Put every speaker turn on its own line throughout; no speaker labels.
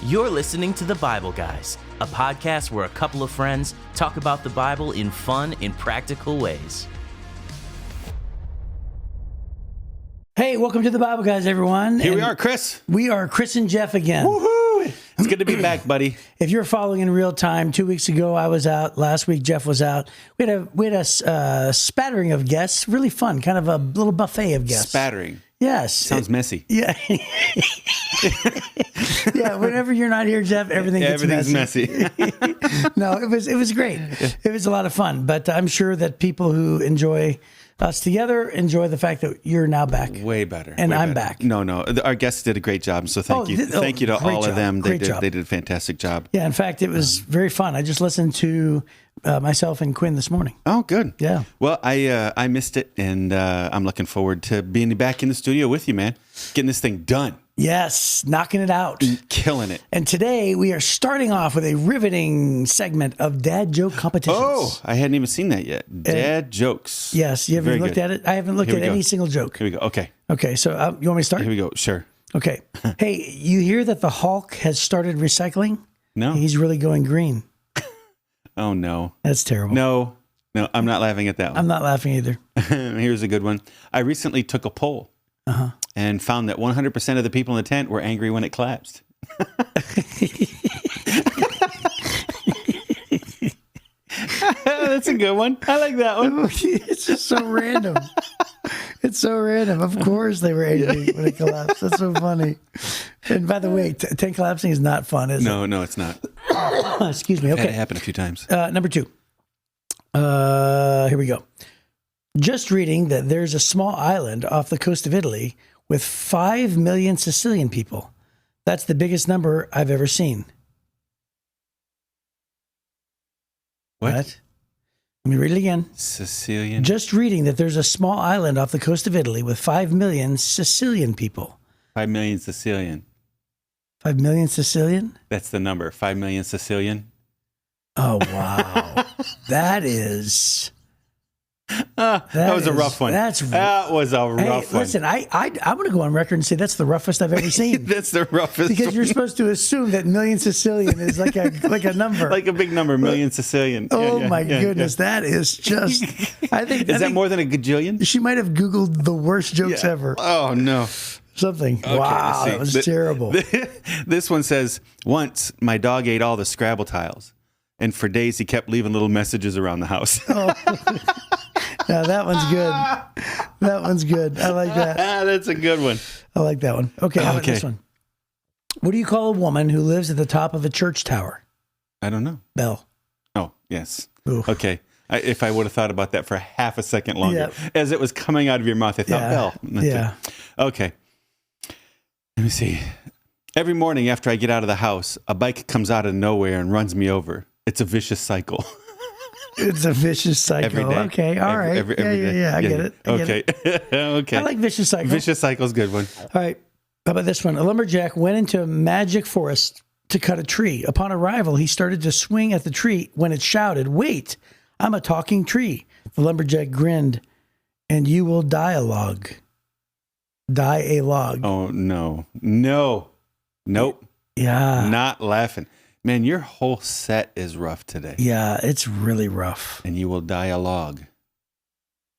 You're listening to The Bible Guys, a podcast where a couple of friends talk about the Bible in fun and practical ways.
Hey, welcome to The Bible Guys, everyone.
Here we are, Chris.
We are Chris and Jeff again.
Woohoo! It's good to be back, buddy.
If you're following in real time, 2 weeks ago I was out. Last week Jeff was out. We had a spattering of guests. Really fun, kind of a little buffet of guests.
Spattering.
Yes.
Sounds messy.
Yeah. Yeah. Whenever you're not here, Jeff, everything's
messy.
No, it was great. It was a lot of fun. But I'm sure that people who enjoy us together enjoy the fact that you're now back.
Way better.
And
way
I'm
better.
back.
No. Our guests did a great job. So thank you. Thank you to all of them. They did a fantastic job.
Yeah. In fact, it was very fun. I just listened to myself and Quinn this morning.
Oh, good.
Yeah.
Well, I missed it, and I'm looking forward to being back in the studio with you, man. Getting this thing done. Yes.
Knocking it out.
Killing it.
And today we are starting off with a riveting segment of dad joke competitions.
Oh, I hadn't even seen that yet. Dad jokes.
Yes. You haven't looked at it? I haven't looked at any single joke.
Here we go. Okay.
Okay. So you want me to start?
Here we go. Sure.
Okay. Hey, you hear that the Hulk has started recycling?
No.
He's really going green.
Oh, no.
That's terrible.
No, I'm not laughing at that one.
I'm not laughing either.
Here's a good one. I recently took a poll and found that 100% of the people in the tent were angry when it collapsed. That's a good one. I like that one.
It's just so random. It's so random. Of course they were angry when it collapsed. That's so funny. And by the way, tent collapsing is not fun, is it?
No, it's not.
Excuse me. Okay.
Had it happen a few times.
Number 2. Here we go. Just reading that there's a small island off the coast of Italy with 5 million Sicilian people. That's the biggest number I've ever seen.
What?
Let me read it again.
Sicilian.
Just reading that there's a small island off the coast of Italy with 5 million Sicilian people.
5 million Sicilian.
5 million Sicilian?
That's the number. 5 million Sicilian.
Oh, wow. That is...
that was a rough one.
That
was a rough one.
Listen, I'm going to go on record and say that's the roughest I've ever seen.
That's the roughest.
Because you're supposed to assume that million Sicilian is like a number,
like a big number, million Sicilian.
Oh my goodness, that is just. I think
is that more than a gajillion?
She might have Googled the worst jokes ever.
Oh no.
Something. Okay, wow, that was terrible.
This one says, once my dog ate all the Scrabble tiles, and for days he kept leaving little messages around the house.
Oh. Now that one's good. That one's good. I like that.
That's a good one.
I like that one. Okay, how about this one? What do you call a woman who lives at the top of a church tower?
I don't know.
Bell.
Oh, yes.
Oof.
Okay. If I would have thought about that for half a second longer, as it was coming out of your mouth, I thought, Bell.
Yeah.
Okay. Let me see. Every morning after I get out of the house, a bike comes out of nowhere and runs me over. It's a vicious cycle.
It's a vicious cycle.
Every day.
Okay, all right.
Every day.
Yeah, I get it.
Okay. Okay.
I like vicious cycle.
Vicious cycle's a good one.
All right. How about this one? A lumberjack went into a magic forest to cut a tree. Upon arrival, he started to swing at the tree when it shouted, "Wait, I'm a talking tree." The lumberjack grinned, "And you will die a log." Die a log.
Oh, no. Nope.
Yeah.
Not laughing. Man, your whole set is rough today.
Yeah, it's really rough.
And you will die a log.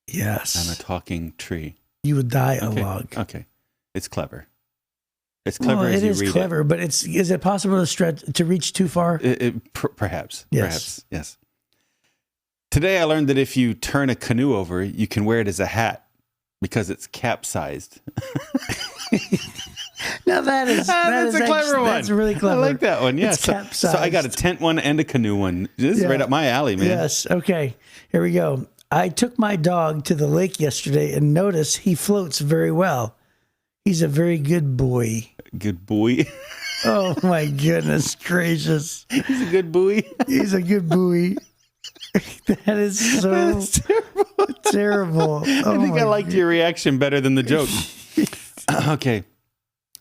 Yes.
I'm a talking tree.
You would die a log.
Okay. It's clever. It's clever
as you read it. It is clever, but is it possible to reach too far?
Perhaps.
Yes.
Perhaps. Yes. Today I learned that if you turn a canoe over, you can wear it as a hat because it's capsized.
Now that's
a clever one.
That's really clever.
I like that one. Yeah.
It's capsized.
So I got a tent one and a canoe one. This is right up my alley, man.
Yes. Okay. Here we go. I took my dog to the lake yesterday and noticed he floats very well. He's a very good boy.
Good boy.
Oh my goodness gracious.
He's a good buoy.
He's a good buoy. That is so terrible. Oh,
I think I liked your reaction better than the joke. Okay.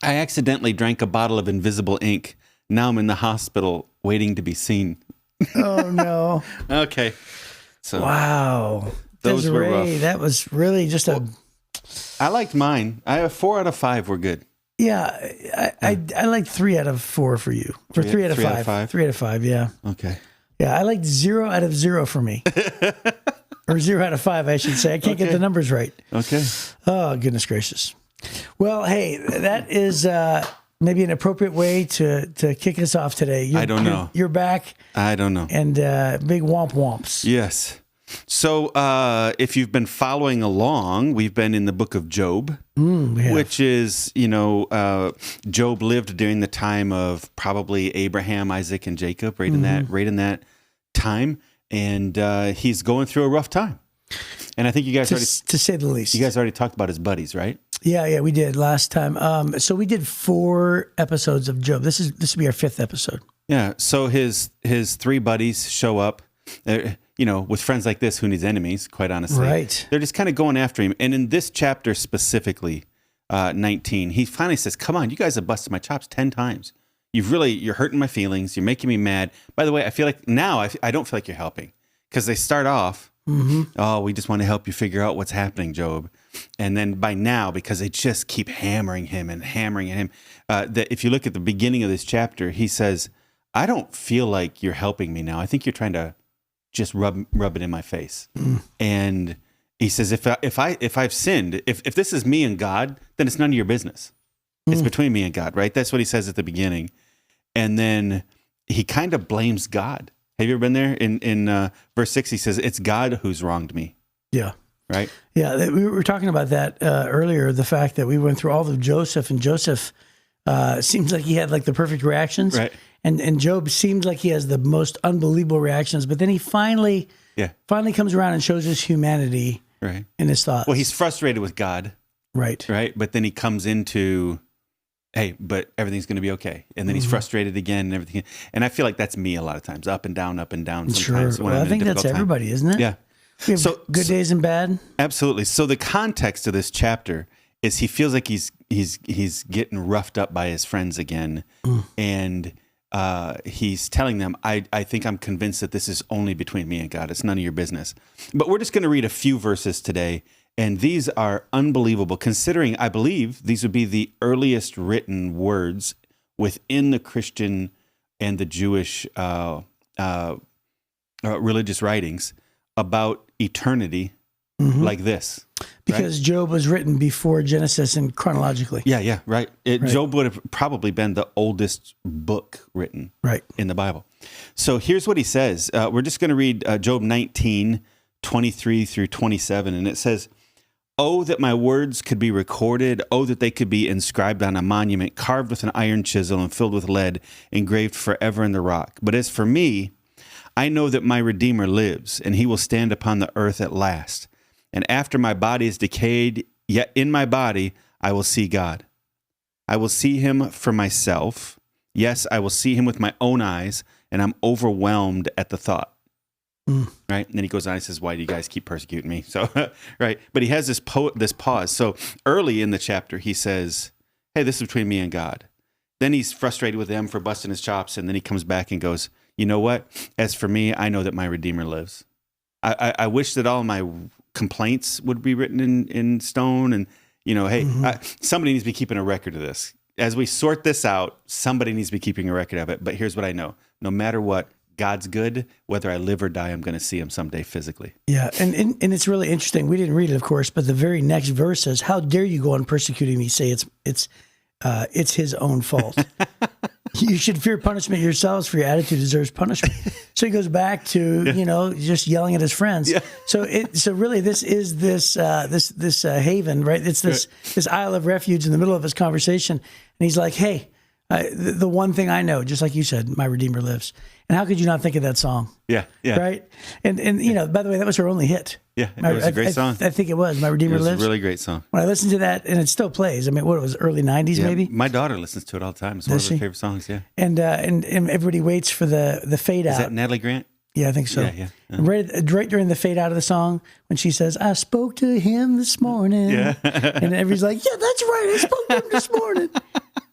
I accidentally drank a bottle of invisible ink. Now I'm in the hospital waiting to be seen.
Oh, no.
Okay. So
wow.
Those were rough.
That was really just I
liked mine. I have 4 out of 5 were good.
Yeah, I like 3 out of 4 for you. For 3 out of 5. 3 out of 5, yeah.
Okay.
Yeah, I like 0 out of 0 for me. Or 0 out of 5, I should say. I can't get the numbers right.
Okay.
Oh, goodness gracious. Well, hey, that is maybe an appropriate way to kick us off today.
I don't know.
You're back.
I don't know.
And big womp womps.
Yes. So if you've been following along, we've been in the book of Job, which is, Job lived during the time of probably Abraham, Isaac, and Jacob, right in that time. And he's going through a rough time. And I think you guys
to say the least.
You guys already talked about his buddies, right?
Yeah, we did last time. So we did 4 episodes of Job. This will be our 5th episode.
Yeah. So his 3 buddies show up. With friends like this, who needs enemies, quite honestly.
Right.
They're just kind of going after him. And in this chapter specifically, 19, he finally says, come on, you guys have busted my chops 10 times. You're hurting my feelings. You're making me mad. By the way, I feel like now I don't feel like you're helping, because they start off, oh, we just want to help you figure out what's happening, Job. And then by now, because they just keep hammering him and hammering at him, that if you look at the beginning of this chapter, he says, I don't feel like you're helping me now. I think you're trying to just rub it in my face. And he says, if I've sinned, if this is me and God, then it's none of your business. It's between me and God, right? That's what he says at the beginning. And then he kind of blames God. Have you ever been there? In verse 6, he says, it's God who's wronged me. Yeah. Right?
Yeah, we were talking about that earlier, the fact that we went through all of Joseph, and Joseph seems like he had like the perfect reactions.
Right.
And Job seems like he has the most unbelievable reactions, but then he finally comes around and shows his humanity in his thoughts.
Well, he's frustrated with God.
Right.
But then he comes into, hey, but everything's going to be okay. And then he's frustrated again and everything. And I feel like that's me a lot of times, up and down sometimes.
Sure. Well, I think that's everybody, isn't it?
Yeah.
We have good days and bad.
Absolutely. So the context of this chapter is he feels like he's getting roughed up by his friends again. And he's telling them, I think I'm convinced that this is only between me and God. It's none of your business. But we're just going to read a few verses today, and these are unbelievable, considering I believe these would be the earliest written words within the Christian and the Jewish religious writings about eternity like this.
Because Job was written before Genesis and chronologically.
Yeah, right. Job would have probably been the oldest book written in the Bible. So here's what he says. We're just going to read Job 19, 23 through 27. And it says, oh, that my words could be recorded. Oh, that they could be inscribed on a monument, carved with an iron chisel and filled with lead, engraved forever in the rock. But as for me, I know that my Redeemer lives, and he will stand upon the earth at last. And after my body is decayed, yet in my body I will see God. I will see him for myself. Yes, I will see him with my own eyes, and I'm overwhelmed at the thought. Right? And then he goes on and says, why do you guys keep persecuting me? So, right. But he has this pause. So early in the chapter, he says, hey, this is between me and God. Then he's frustrated with them for busting his chops. And then he comes back and goes, you know what? As for me, I know that my Redeemer lives. I wish that all my complaints would be written in stone. And, hey, somebody needs to be keeping a record of this. As we sort this out, somebody needs to be keeping a record of it. But here's what I know. No matter what, God's good. Whether I live or die, I'm going to see him someday physically. Yeah,
and it's really interesting. We didn't read it, of course, but the very next verse says, how dare you go on persecuting me, say it's his own fault. You should fear punishment yourselves, for your attitude deserves punishment. So he goes back to, just yelling at his friends. Yeah. So really this is this haven, right? It's this isle of refuge in the middle of his conversation. And he's like, hey, the one thing I know, just like you said, my Redeemer lives. And how could you not think of that song? Yeah. Right? And by the way, that was her only hit.
Yeah, it was a great song.
I think it was. My Redeemer Lives.
It was a really great song.
When I listened to that, and it still plays. I mean, what it was, early 90s maybe?
My daughter listens to it all the time. It's one of her favorite songs, yeah.
And everybody waits for the fade out.
Is that Natalie Grant?
Yeah, I think so. Yeah. Right during the fade out of the song, when she says, I spoke to him this morning. Yeah. And everybody's like, yeah, that's right. I spoke to him this morning.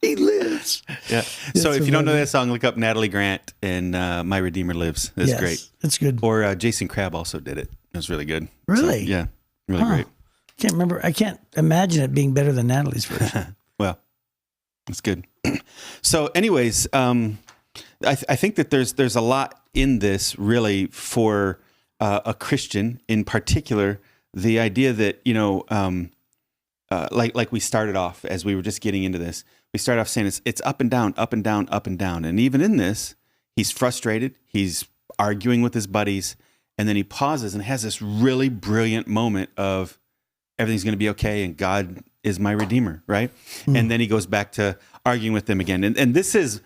He lives. Yeah.
So if you don't know that song, look up Natalie Grant and My Redeemer Lives. That's great.
That's good.
Or Jason Crabb also did it. It was really good.
Really?
So, yeah. Really great.
Can't remember. I can't imagine it being better than Natalie's version.
Well, That's good. So anyways, I think that there's a lot in this really for a Christian in particular. The idea that, like we started off as we were just getting into this, we started off saying it's up and down, up and down, up and down. And even in this, he's frustrated. He's arguing with his buddies. And then he pauses and has this really brilliant moment of everything's going to be okay and God is my Redeemer, right? And then he goes back to arguing with them again. And this is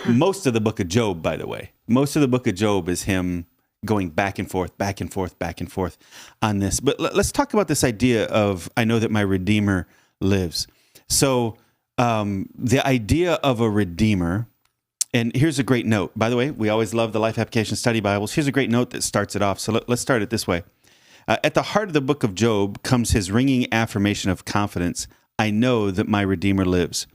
most of the book of Job, by the way. Most of the book of Job is him going back and forth, back and forth, back and forth on this. But let's talk about this idea of, I know that my Redeemer lives. So the idea of a Redeemer, and here's a great note. By the way, we always love the Life Application Study Bibles. Here's a great note that starts it off. So let's start it this way. At the heart of the book of Job comes his ringing affirmation of confidence. I know that my Redeemer lives.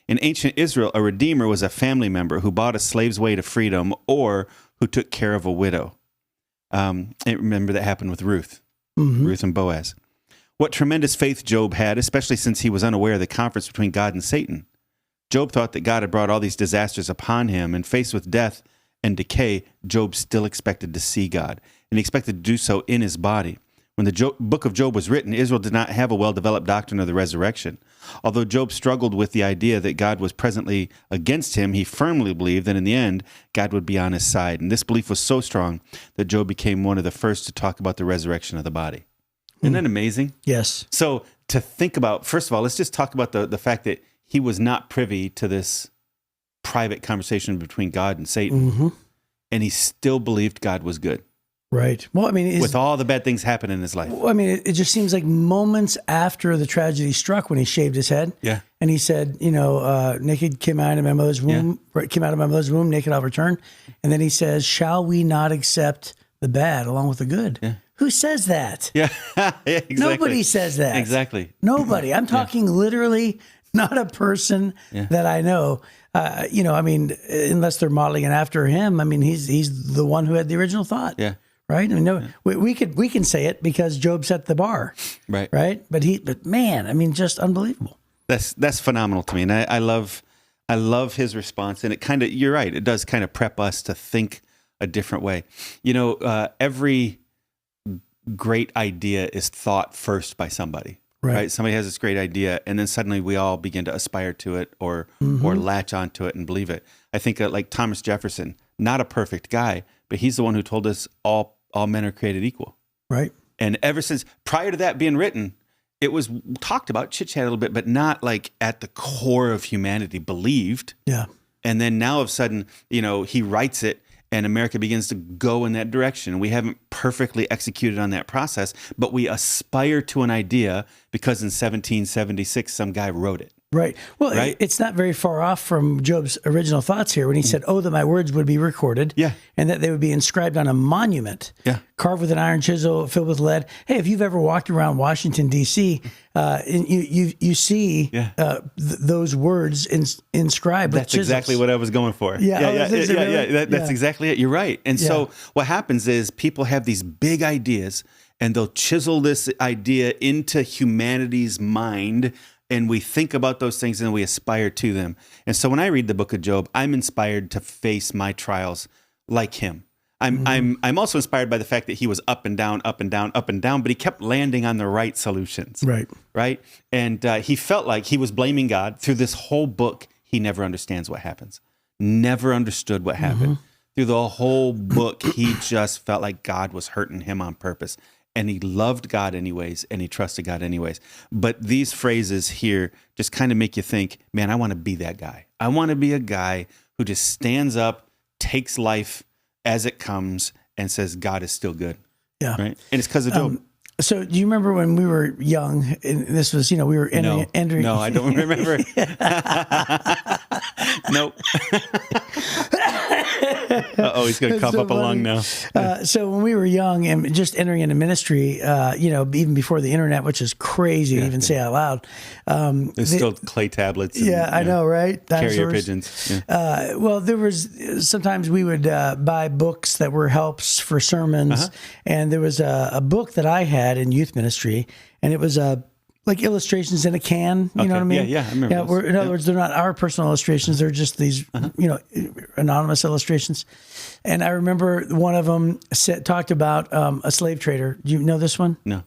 In ancient Israel, a Redeemer was a family member who bought a slave's way to freedom or who took care of a widow. And remember that happened with Ruth, Ruth and Boaz. What tremendous faith Job had, especially since he was unaware of the conference between God and Satan. Job thought that God had brought all these disasters upon him, and faced with death and decay, Job still expected to see God, and he expected to do so in his body. When the book of Job was written, Israel did not have a well-developed doctrine of the resurrection. Although Job struggled with the idea that God was presently against him, he firmly believed that in the end, God would be on his side. And this belief was so strong that Job became one of the first to talk about the resurrection of the body. Isn't that amazing?
Yes.
So to think about, first of all, let's just talk about the fact that he was not privy to this private conversation between God and Satan. And he still believed God was good.
Right. Well, I mean,
with all the bad things happening in his life.
Well, I mean, it just seems like moments after the tragedy struck, when he shaved his head, and he said, naked came out of my mother's womb, came out of my mother's womb, naked I'll return. And then he says, shall we not accept the bad along with the good? Yeah. Who says that?
Yeah, exactly.
Nobody says that.
Exactly.
Nobody. I'm talking literally not a person that I know. I mean, unless they're modeling it after him. I mean, he's the one who had the original thought. Yeah. Right. I mean, we can say it because Job set the bar. Right. Right. But man, I mean, just unbelievable.
That's phenomenal to me, and I love his response. And it kind of, you're right, it does kind of prep us to think a different way. Every great idea is thought first by somebody. Right. Somebody has this great idea, and then suddenly we all begin to aspire to it or latch onto it and believe it. I think like Thomas Jefferson, not a perfect guy, but he's the one who told us all men are created equal. Right. And ever since, prior to that being written, it was talked about, chit-chat a little bit, but not like at the core of humanity believed. Yeah. And then now all of a sudden, he writes it and America begins to go in that direction. We haven't perfectly executed on that process, but we aspire to an idea because in 1776, some guy wrote it.
Right. Well, it's not very far off from Job's original thoughts here when he said, oh, that my words would be recorded and that they would be inscribed on a monument, carved with an iron chisel, filled with lead. Hey, if you've ever walked around Washington, D.C., you see those words inscribed with
That's
chisels.
Exactly what I was going for. That's exactly it. You're right. And so what happens is people have these big ideas and they'll chisel this idea into humanity's mind, and we think about those things and we aspire to them. And so when I read the book of Job, I'm inspired to face my trials like him. I'm also inspired by the fact that he was up and down, up and down, up and down, but he kept landing on the right solutions. Right. And he felt like he was blaming God. Through this whole book, he never understands what happens. Never understood what happened. Through the whole book, he just felt like God was hurting him on purpose. And he loved God anyways, and he trusted God anyways. But these phrases here just kind of make you think, man, I want to be that guy. I want to be a guy who just stands up, takes life as it comes, and says, God is still good. Yeah. Right? And it's because of Job.
So do you remember when we were young, and this was, we were entering.
No, I don't remember. Nope. Uh-oh, he's going to cough up a lung now.
So when we were young and just entering into ministry, even before the internet, which is crazy to even say out loud.
There's still clay tablets. And,
I know, right?
Carrier pigeons. Yeah.
Well, there was, sometimes we would buy books that were helps for sermons. And there was a book that I had in youth ministry, and it was like illustrations in a can. You know what I mean?
Yeah, I remember those.
In other words, they're not our personal illustrations. They're just these, anonymous illustrations. And I remember one of them talked about a slave trader. Do you know this one?
No.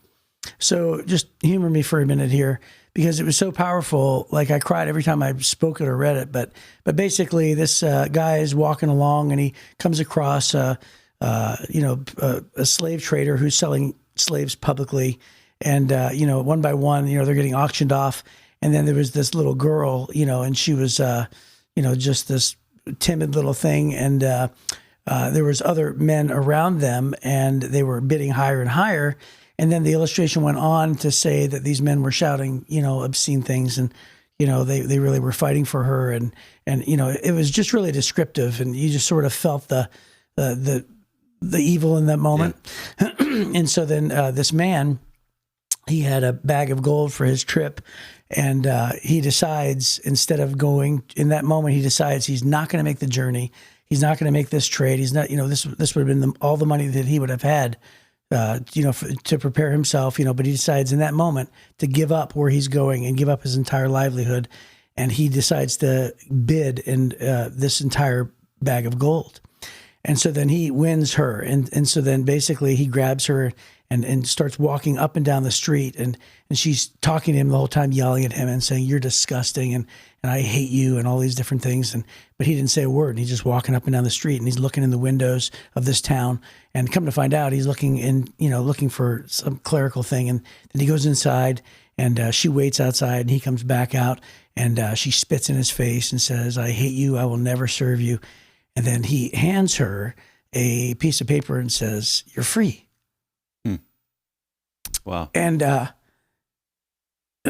So just humor me for a minute here, because it was so powerful. Like I cried every time I spoke it or read it. But basically, this guy is walking along and he comes across a slave trader who's selling slaves publicly. And, one by one, they're getting auctioned off. And then there was this little girl, and she was, just this timid little thing. And there was other men around them, and they were bidding higher and higher. And then the illustration went on to say that these men were shouting, obscene things. And, they really were fighting for her. And it was just really descriptive. And you just sort of felt the evil in that moment. Yeah. And so then this man, he had a bag of gold for his trip, and he decides, instead of going in that moment, he decides he's not going to make the journey. He's not going to make this trade. He's not, this would have been all the money that he would have had, to prepare himself, but he decides in that moment to give up where he's going and give up his entire livelihood. And he decides to bid in this entire bag of gold. And so then he wins her. And so then basically he grabs her and starts walking up and down the street. And she's talking to him the whole time, yelling at him and saying, "You're disgusting. And I hate you," and all these different things. But he didn't say a word. And he's just walking up and down the street, and he's looking in the windows of this town. And come to find out, he's looking for some clerical thing. And then he goes inside, and she waits outside, and he comes back out, and she spits in his face and says, "I hate you. I will never serve you." And then he hands her a piece of paper and says, "You're free."
Wow.
And I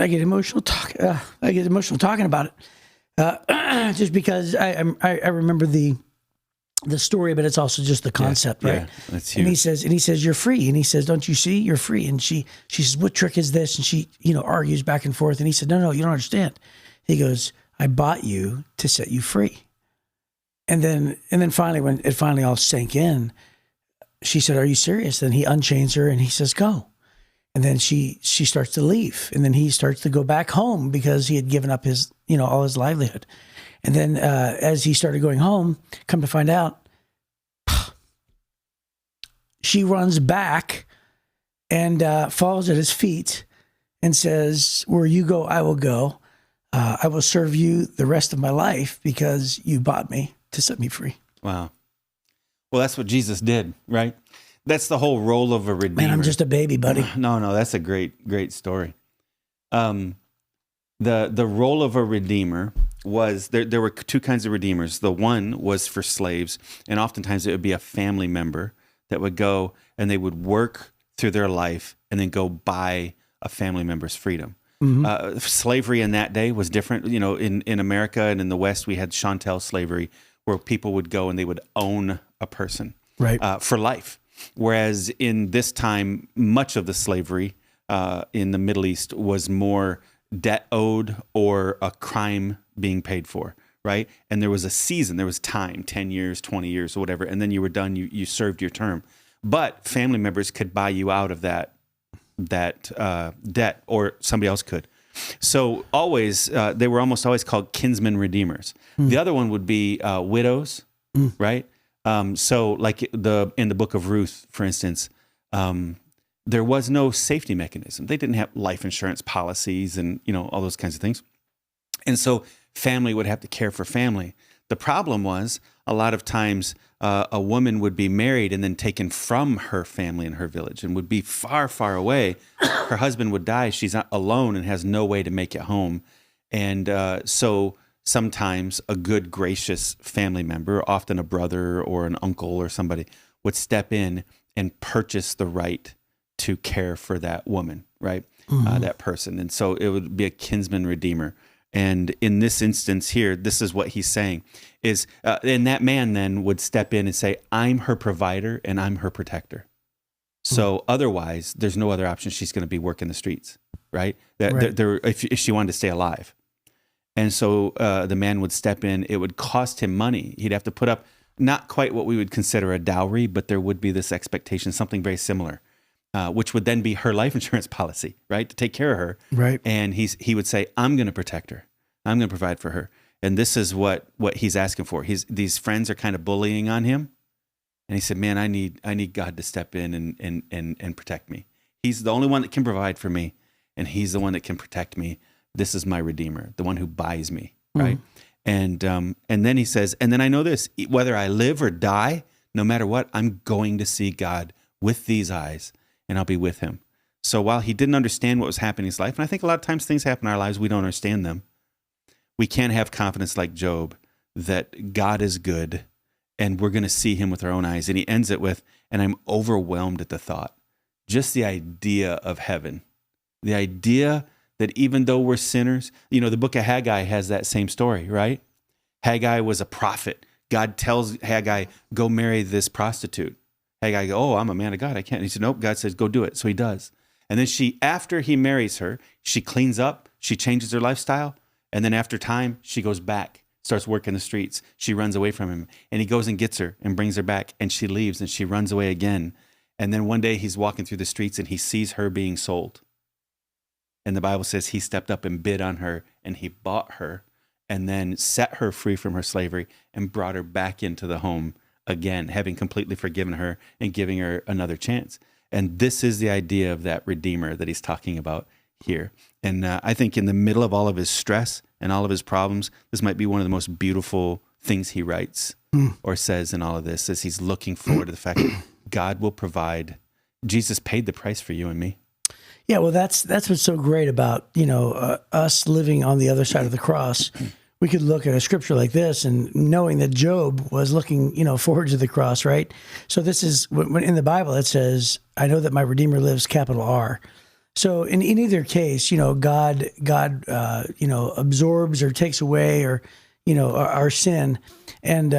get emotional talking about it, just because I remember the story, but it's also just the concept, right?
Yeah, that's huge.
And he says, "You're free." And he says, "Don't you see? You're free." And she says, "What trick is this?" And she, argues back and forth. And he said, No, you don't understand. He goes, "I bought you to set you free." And then finally, when it finally all sank in, she said, "Are you serious?" Then he unchains her and he says, "Go." And then she starts to leave. And then he starts to go back home because he had given up his, all his livelihood. And then as he started going home, come to find out, she runs back and falls at his feet and says, "Where you go, I will go. I will serve you the rest of my life because you bought me to set me free."
Wow. Well, that's what Jesus did, right? That's the whole role of a redeemer.
Man, I'm just a baby, buddy.
No, that's a great story. The role of a redeemer was, there were two kinds of redeemers. The one was for slaves, and oftentimes it would be a family member that would go and they would work through their life and then go buy a family member's freedom. Mm-hmm. Slavery in that day was different. In America and in the West, we had chattel slavery, where people would go and they would own a person,
right,
for life. Whereas in this time, much of the slavery in the Middle East was more debt owed or a crime being paid for, right? And there was a season, there was time, 10 years, 20 years, or whatever, and then you were done, you served your term. But family members could buy you out of that debt, or somebody else could. So always, they were almost always called kinsman redeemers. The other one would be widows, right? So like in the book of Ruth, for instance, there was no safety mechanism. They didn't have life insurance policies and, all those kinds of things. And so family would have to care for family. The problem was, a lot of times a woman would be married and then taken from her family and her village and would be far, far away. Her husband would die. She's not alone and has no way to make it home. And so sometimes a good, gracious family member, often a brother or an uncle or somebody, would step in and purchase the right to care for that woman, right? That person. And so it would be a kinsman redeemer. And in this instance here, this is what he's saying is, and that man then would step in and say, "I'm her provider and I'm her protector." So otherwise, there's no other option. She's going to be working the streets, right? If she wanted to stay alive. And so the man would step in. It would cost him money. He'd have to put up not quite what we would consider a dowry, but there would be this expectation, something very similar. which would then be her life insurance policy, right? To take care of her.
Right.
And he would say, I'm going to protect her. I'm going to provide for her. And this is what he's asking for. These friends are kind of bullying on him. And he said, man, I need God to step in and protect me. He's the only one that can provide for me. And he's the one that can protect me. This is my Redeemer, the one who buys me, right? And then he says, and then I know this, whether I live or die, no matter what, I'm going to see God with these eyes, and I'll be with him. So while he didn't understand what was happening in his life, and I think a lot of times things happen in our lives, we don't understand them, we can have confidence like Job that God is good, and we're going to see him with our own eyes. And he ends it with, and I'm overwhelmed at the thought. Just the idea of heaven, the idea that even though we're sinners, the book of Haggai has that same story, right? Haggai was a prophet. God tells Haggai, go marry this prostitute. Haggai goes, oh, I'm a man of God. I can't. And he said, nope. God says, go do it. So he does. And then after he marries her, she cleans up, she changes her lifestyle. And then after time, she goes back, starts working the streets. She runs away from him. And he goes and gets her and brings her back. And she leaves and she runs away again. And then one day he's walking through the streets and he sees her being sold. And the Bible says he stepped up and bid on her and he bought her and then set her free from her slavery and brought her back into the home again, having completely forgiven her and giving her another chance. And this is the idea of that Redeemer that he's talking about here. And I think in the middle of all of his stress and all of his problems, this might be one of the most beautiful things he writes or says in all of this, as he's looking forward to the fact that God will provide. Jesus paid the price for you and me.
Yeah, well, that's what's so great about, us living on the other side of the cross. We could look at a scripture like this and knowing that Job was looking, forward to the cross, right? So this is, when in the Bible, it says, I know that my Redeemer lives, capital R. So in either case, God, absorbs or takes away or, our sin. And,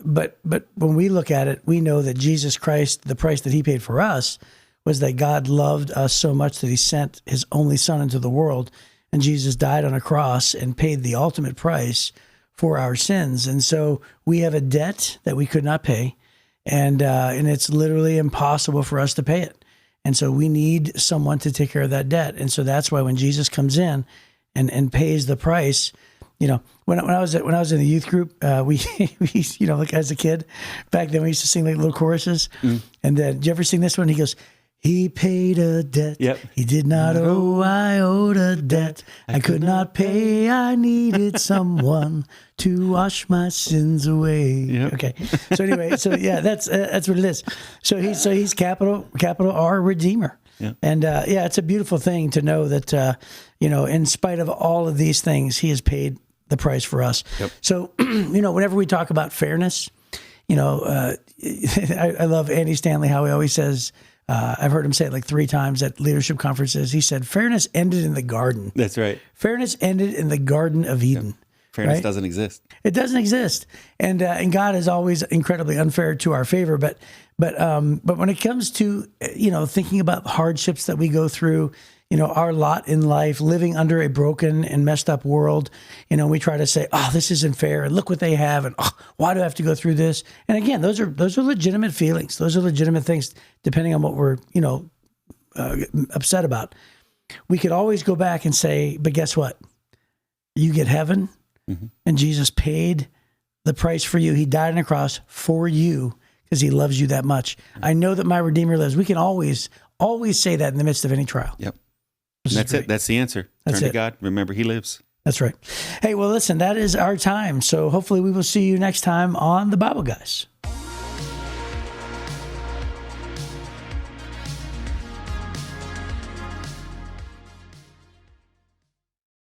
but when we look at it, we know that Jesus Christ, the price that he paid for us, was that God loved us so much that he sent his only son into the world, and Jesus died on a cross and paid the ultimate price for our sins. And so we have a debt that we could not pay, and it's literally impossible for us to pay it. And so we need someone to take care of that debt. And so that's why when Jesus comes in and pays the price, when I was in the youth group, we like as a kid back then, we used to sing like little choruses. And did you ever sing this one? He goes, he paid a debt. Yep. He did not owe. I owed a debt. I could not pay. I needed someone to wash my sins away. Yep. Okay. So anyway, that's what it is. So he's capital R Redeemer. Yeah. And it's a beautiful thing to know that in spite of all of these things, he has paid the price for us. Yep. So whenever we talk about fairness, I love Andy Stanley, how he always says. I've heard him say it like 3 times at leadership conferences. He said, fairness ended in the garden.
That's right.
Fairness ended in the Garden of Eden. Yeah.
Fairness doesn't exist.
It doesn't exist. And God is always incredibly unfair to our favor. But when it comes to, thinking about hardships that we go through, our lot in life, living under a broken and messed up world, we try to say, oh, this isn't fair. And look what they have. And why do I have to go through this? And again, those are legitimate feelings. Those are legitimate things, depending on what we're, upset about. We could always go back and say, but guess what? You get heaven, and Jesus paid the price for you. He died on a cross for you because he loves you that much. I know that my Redeemer lives. We can always say that in the midst of any trial.
Yep. And that's it. That's the answer. Turn to God. Remember, he lives.
That's right. Hey, well, listen, that is our time. So hopefully we will see you next time on The Bible Guys.